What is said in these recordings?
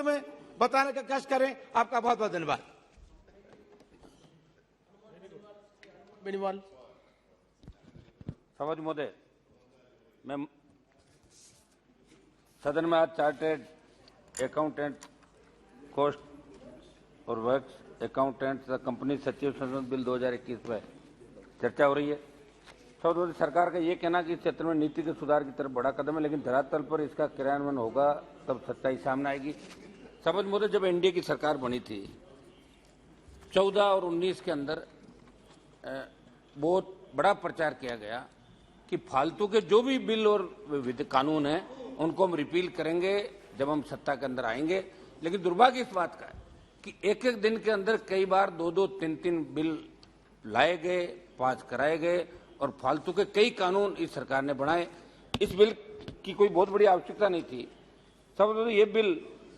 में बताने का कष्ट करें। आपका बहुत बहुत धन्यवाद। बेनीवाल। सभापति महोदय, मैं सदन में आज चार्टेड अकाउंटेंट कॉस्ट और वर्क्स अकाउंटेंट तथा कंपनी सचिव संशोधन बिल 2021 पर चर्चा हो रही है। सभापति, सरकार का ये कहना कि इस क्षेत्र में नीति के सुधार की तरफ बड़ा कदम है, लेकिन धरातल पर इसका क्रियान्वयन होगा तब सच्चाई सामने आएगी। सभापति महोदय, जब एनडीए की सरकार बनी थी 14 और 19 के अंदर बहुत बड़ा प्रचार किया गया कि फालतू के जो भी बिल और कानून हैं उनको हम रिपील करेंगे जब हम सत्ता के अंदर आएंगे। लेकिन दुर्भाग्य इस बात का है कि एक एक दिन के अंदर कई बार 2-2, 3-3 बिल लाए गए, पास कराए गए और फालतू के कई कानून इस सरकार ने बनाए। इस बिल की कोई बहुत बड़ी आवश्यकता नहीं थी। सब ये bill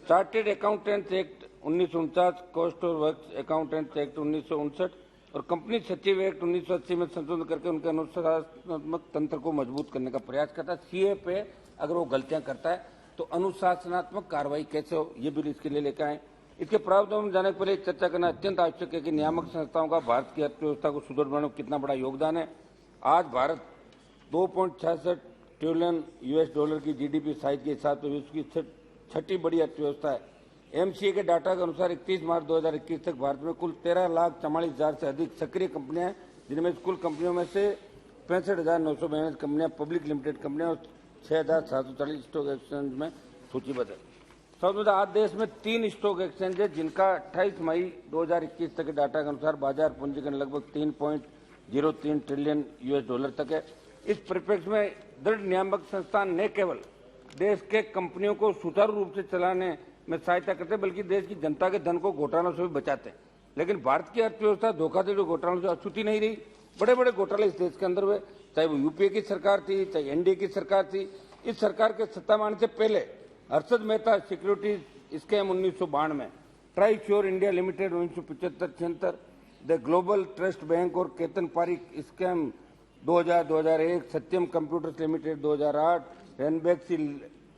chartered accountants act 1949, cost और वर्क्स अकाउंटेंट्स एक्ट 1959 और कंपनी सचिव एक्ट 1980 में संशोधन करके उनके अनुशासनात्मक तंत्र को मजबूत करने का प्रयास करता है। सीए पे अगर वो गलतियां करता है तो अनुशासनात्मक कार्रवाई कैसे हो, ये बिल इसके लिए लेकर आए। इसके प्रावधान में जाने के पहले चर्चा करना अत्यंत आवश्यक है कि नियामक संस्थाओं का भारत की अर्थव्यवस्था को सुदृढ़ बनाने में कितना बड़ा योगदान है। आज भारत 2.66 ट्रिलियन US की जीडीपी साइज के हिसाब से विश्व की छठी बड़ी अर्थव्यवस्था है। एमसीए के डाटा के अनुसार 31 मार्च 2021 तक भारत में कुल 13,44,000 से अधिक सक्रिय कंपनियां हैं, जिनमें कुल कंपनियों में से 65,992 कंपनियां पब्लिक लिमिटेड कंपनियां और 6,740 स्टॉक एक्सचेंज में सूचीबद्ध है। सबसे आज देश में 3 स्टॉक एक्सचेंज है, जिनका 28 मई 2021 तक के डाटा के अनुसार बाजार पूंजीकरण लगभग 3.03 ट्रिलियन US तक है। इस परिप्रेक्ष्य में दृढ़ नियामक संस्थान न केवल देश के कंपनियों को सुचारू रूप से चलाने में सहायता करते हैं, बल्कि देश की जनता के धन को घोटालों से भी बचाते हैं। लेकिन भारत की अर्थव्यवस्था धोखाधड़ी घोटालों से अछूती नहीं रही। बड़े बड़े घोटाले इस देश के अंदर हुए, चाहे वो यूपीए की सरकार थी, चाहे एनडीए की सरकार थी। इस सरकार के सत्ता में आने से पहले हर्षद मेहता सिक्योरिटीज स्कैम 1992 में, Tri Sure India Limited 1975-76, the Global Trust Bank और Ketan Parekh scam 2000-2001, Satyam Computers Limited 2008, Ranbaxy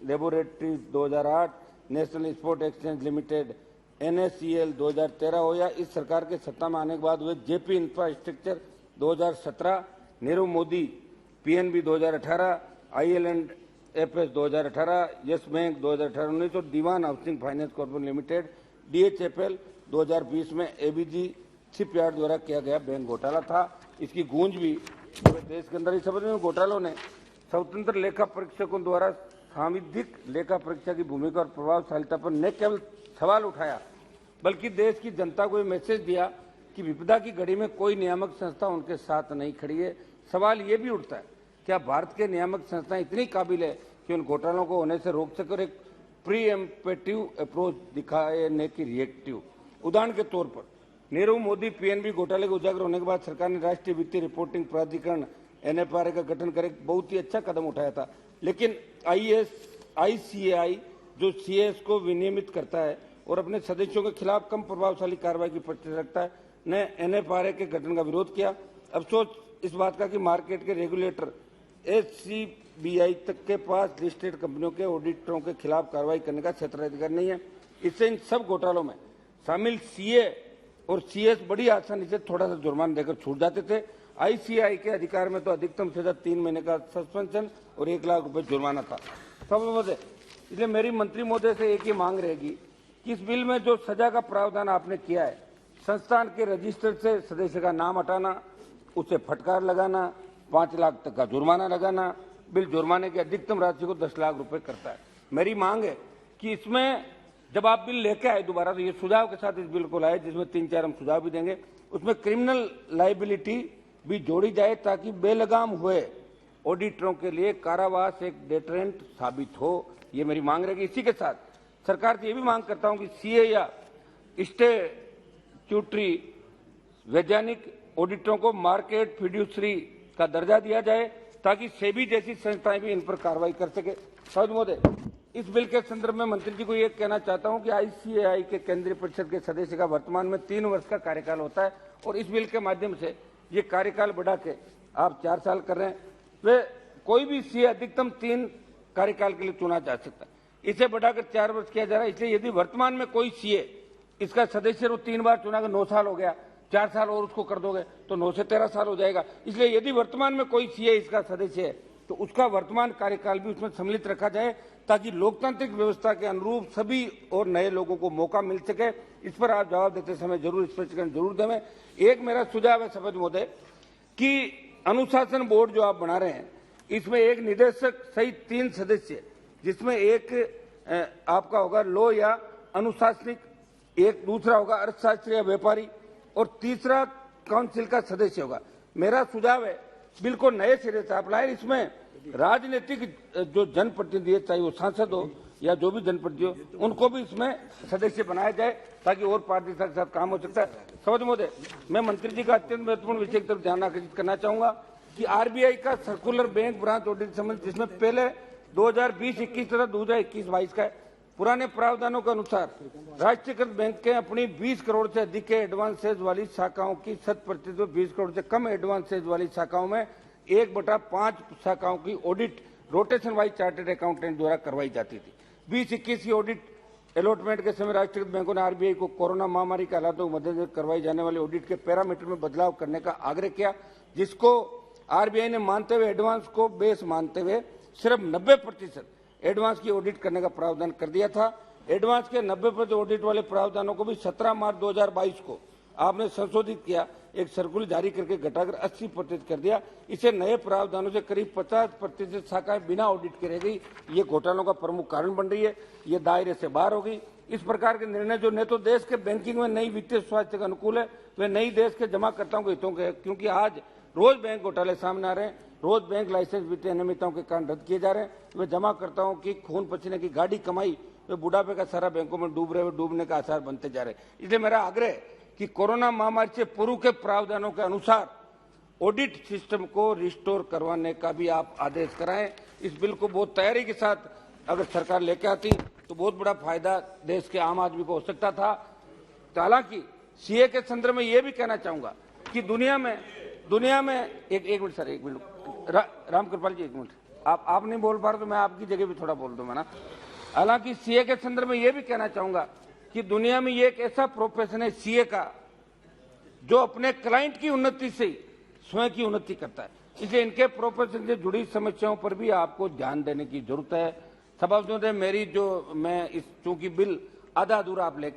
Laboratories 2008, National Sport Exchange Limited NSCL 2013 हो या इस सरकार के सत्ता में आने के बाद हुए JP Infrastructure 2017, Nirav Modi PNB 2018, IL&FS 2018, Yes Bank 2018-19 और Dewan Housing Finance Corporation Limited DHFL 2020 में ABG शिपयार्ड द्वारा किया गया बैंक घोटाला था। इसकी गूंज भी पूरे देश के अंदर। इस संबंध में घोटालों ने स्वतंत्र लेखा परीक्षकों द्वारा सांविधिक लेखा परीक्षा की भूमिका और प्रभावशालिता पर न केवल सवाल उठाया, बल्कि देश की जनता को ये मैसेज दिया कि विपदा की घड़ी में कोई नियामक संस्था उनके साथ नहीं खड़ी है। सवाल ये भी उठता है, क्या भारत के नियामक संस्थाएं इतनी काबिल है कि उन घोटालों को होने से रोक सके और एक प्रीएम्प्टिव अप्रोच दिखाने की रिएक्टिव। उदाहरण के तौर पर नीरव मोदी PNB घोटाले के उजागर होने के बाद सरकार ने राष्ट्रीय वित्तीय रिपोर्टिंग प्राधिकरण NFRA का गठन कर एक बहुत ही अच्छा कदम उठाया था। लेकिन ICAI जो CS को विनियमित करता है और अपने सदस्यों के खिलाफ कम प्रभावशाली कार्रवाई की प्रक्रिया रखता है, ने NFRA के गठन का विरोध किया। अफसोस इस बात का कि मार्केट के रेगुलेटर SCBI तक के पास लिस्टेड कंपनियों के ऑडिटरों के खिलाफ कार्रवाई करने का क्षेत्राधिकार नहीं है। इससे इन सब घोटालों में शामिल CA और CS बड़ी आसानी से थोड़ा सा जुर्माना देकर छूट जाते थे। ICAI के अधिकार में तो अधिकतम सजा 3 महीने का सस्पेंशन और 1 लाख रुपए जुर्माना था। सब इसलिए मेरी मंत्री महोदय से एक ही मांग रहेगी कि इस बिल में जो सजा का प्रावधान आपने किया है, संस्थान के रजिस्टर से सदस्य का नाम हटाना, उसे फटकार लगाना, 5 लाख तक का जुर्माना लगाना, बिल जुर्माने की अधिकतम राशि को 10 लाख रुपए करता है। मेरी मांग है कि इसमें जब आप बिल लेके आए दोबारा, तो ये सुझाव के साथ इस बिल को लाए, जिसमें 3-4 हम सुझाव भी देंगे। उसमें क्रिमिनल लाइबिलिटी भी जोड़ी जाए ताकि बेलगाम हुए ऑडिटरों के लिए कारावास एक डेटरेंट साबित हो। ये मेरी मांग रहेगी। इसी के साथ सरकार से ये भी मांग करता हूं कि CA या स्टैट्यूटरी वैज्ञानिक ऑडिटरों को मार्केट फिड्यूसरी का दर्जा दिया जाए ताकि सेबी जैसी संस्थाएं भी इन पर कार्रवाई कर सके। सभापति महोदय, इस बिल के संदर्भ में मंत्री जी को ये कहना चाहता हूं कि ICAI के केंद्रीय परिषद के सदस्य का वर्तमान में 3 वर्ष का कार्यकाल होता है और इस बिल के माध्यम से ये कार्यकाल बढ़ा के आप 4 साल कर रहे हैं। वे कोई भी CA अधिकतम 3 कार्यकाल के लिए चुना जा सकता है। इसे बढ़ाकर 4 वर्ष किया जा रहा है। इसलिए यदि वर्तमान में कोई सीए इसका सदस्य वो 3 बार चुना, 9 साल हो गया, 4 साल और उसको कर दोगे तो 9 से 13 साल हो जाएगा। इसलिए यदि वर्तमान में कोई सीए इसका सदस्य है तो उसका वर्तमान कार्यकाल भी उसमें सम्मिलित रखा जाए, ताकि लोकतांत्रिक व्यवस्था के अनुरूप सभी और नए लोगों को मौका मिल सके। इस पर आप जवाब देते समय जरूर स्पष्टीकरण जरूर दें। एक मेरा सुझाव है सभापति महोदय कि अनुशासन बोर्ड जो आप बना रहे हैं, इसमें एक निदेशक सहित 3 सदस्य, जिसमें एक आपका होगा लॉ या अनुशासनिक, एक दूसरा होगा अर्थशास्त्री या व्यापारी, और तीसरा काउंसिल का सदस्य होगा। मेरा सुझाव है बिल्कुल नए सिरे से आप लाए, इसमें राजनीतिक जो जनप्रतिनिधि है, चाहे वो सांसद हो या जो भी जनप्रतिनिधि हो, उनको भी इसमें सदस्य बनाया जाए ताकि और पार्टी के साथ काम हो सकता है। सभापति महोदय, मैं मंत्री जी का अत्यंत महत्वपूर्ण विषय की तरफ ध्यान आकर्षित करना चाहूंगा कि आरबीआई का सर्कुलर बैंक ब्रांच ऑडिट संबंध, जिसमें पहले 2020-21 तथा 2021-22 का है, पुराने प्रावधानों के अनुसार राष्ट्रीयकृत बैंक के अपनी 20 करोड़ से अधिक के एडवांसेज वाली शाखाओं की 100% 20 करोड़ से कम एडवांसेज वाली शाखाओं में 1/5 शाखाओं की audit rotation wise chartered accountant द्वारा करवाई जाती थी। 2021 की ऑडिट अलॉटमेंट के समय राष्ट्रीयकृत बैंकों ने आरबीआई को कोरोना महामारी के हालातों के मद्देनजर करवाई जाने वाली ऑडिट के पैरामीटर में बदलाव करने का आग्रह किया, जिसको आरबीआई ने मानते हुए एडवांस को बेस मानते हुए सिर्फ 90% एडवांस की ऑडिट करने का प्रावधान कर दिया था। एडवांस के 90% ऑडिट वाले प्रावधानों को भी 17 मार्च 2022 को आपने संशोधित किया, एक सर्कुलर जारी करके घटाकर 80% कर दिया। इसे नए प्रावधानों से करीब 50% शाखाएं बिना ऑडिट के रह गई। ये घोटालों का प्रमुख कारण बन रही है, ये दायरे से बाहर हो गई। इस प्रकार के निर्णय जो न तो देश के बैंकिंग में नई वित्तीय स्वास्थ्य के अनुकूल है, वे नई देश के जमाकर्ताओं के हितों के, क्योंकि आज रोज बैंक घोटाले सामने आ रहे हैं, रोज बैंक लाइसेंस वित्तीय अनियमितताओं के कारण रद्द किए जा रहे हैं। वे जमाकर्ताओं की खून पसीने की गाड़ी कमाई वे बुढ़ापे का सारा बैंकों में डूब रहे, डूबने का आसार बनते जा रहे हैं। इसलिए मेरा आग्रह है कि कोरोना महामारी से पूर्व के प्रावधानों के अनुसार ऑडिट सिस्टम को रिस्टोर करवाने का भी आप आदेश कराएं। इस बिल को बहुत तैयारी के साथ अगर सरकार लेके आती तो बहुत बड़ा फायदा देश के आम आदमी को हो सकता था। हालांकि सीए के संदर्भ में यह भी कहना चाहूंगा कि दुनिया में एक मिनट सर, एक मिनट राम कृपाल जी, एक मिनट, आप नहीं बोल पा रहे तो मैं आपकी जगह भी थोड़ा बोल दूंगा ना। हालांकि सीए के संदर्भ में यह भी कहना चाहूंगा कि दुनिया में ये एक ऐसा प्रोफेशन है सीए का जो अपने क्लाइंट की उन्नति से स्वयं की उन्नति करता है। इसलिए इनके प्रोफेशन से जुड़ी समस्याओं पर भी आपको ध्यान देने की जरूरत है। सभापति महोदय, मेरी जो मैं इस चूंकि बिल आधा अधूरा आप लेकर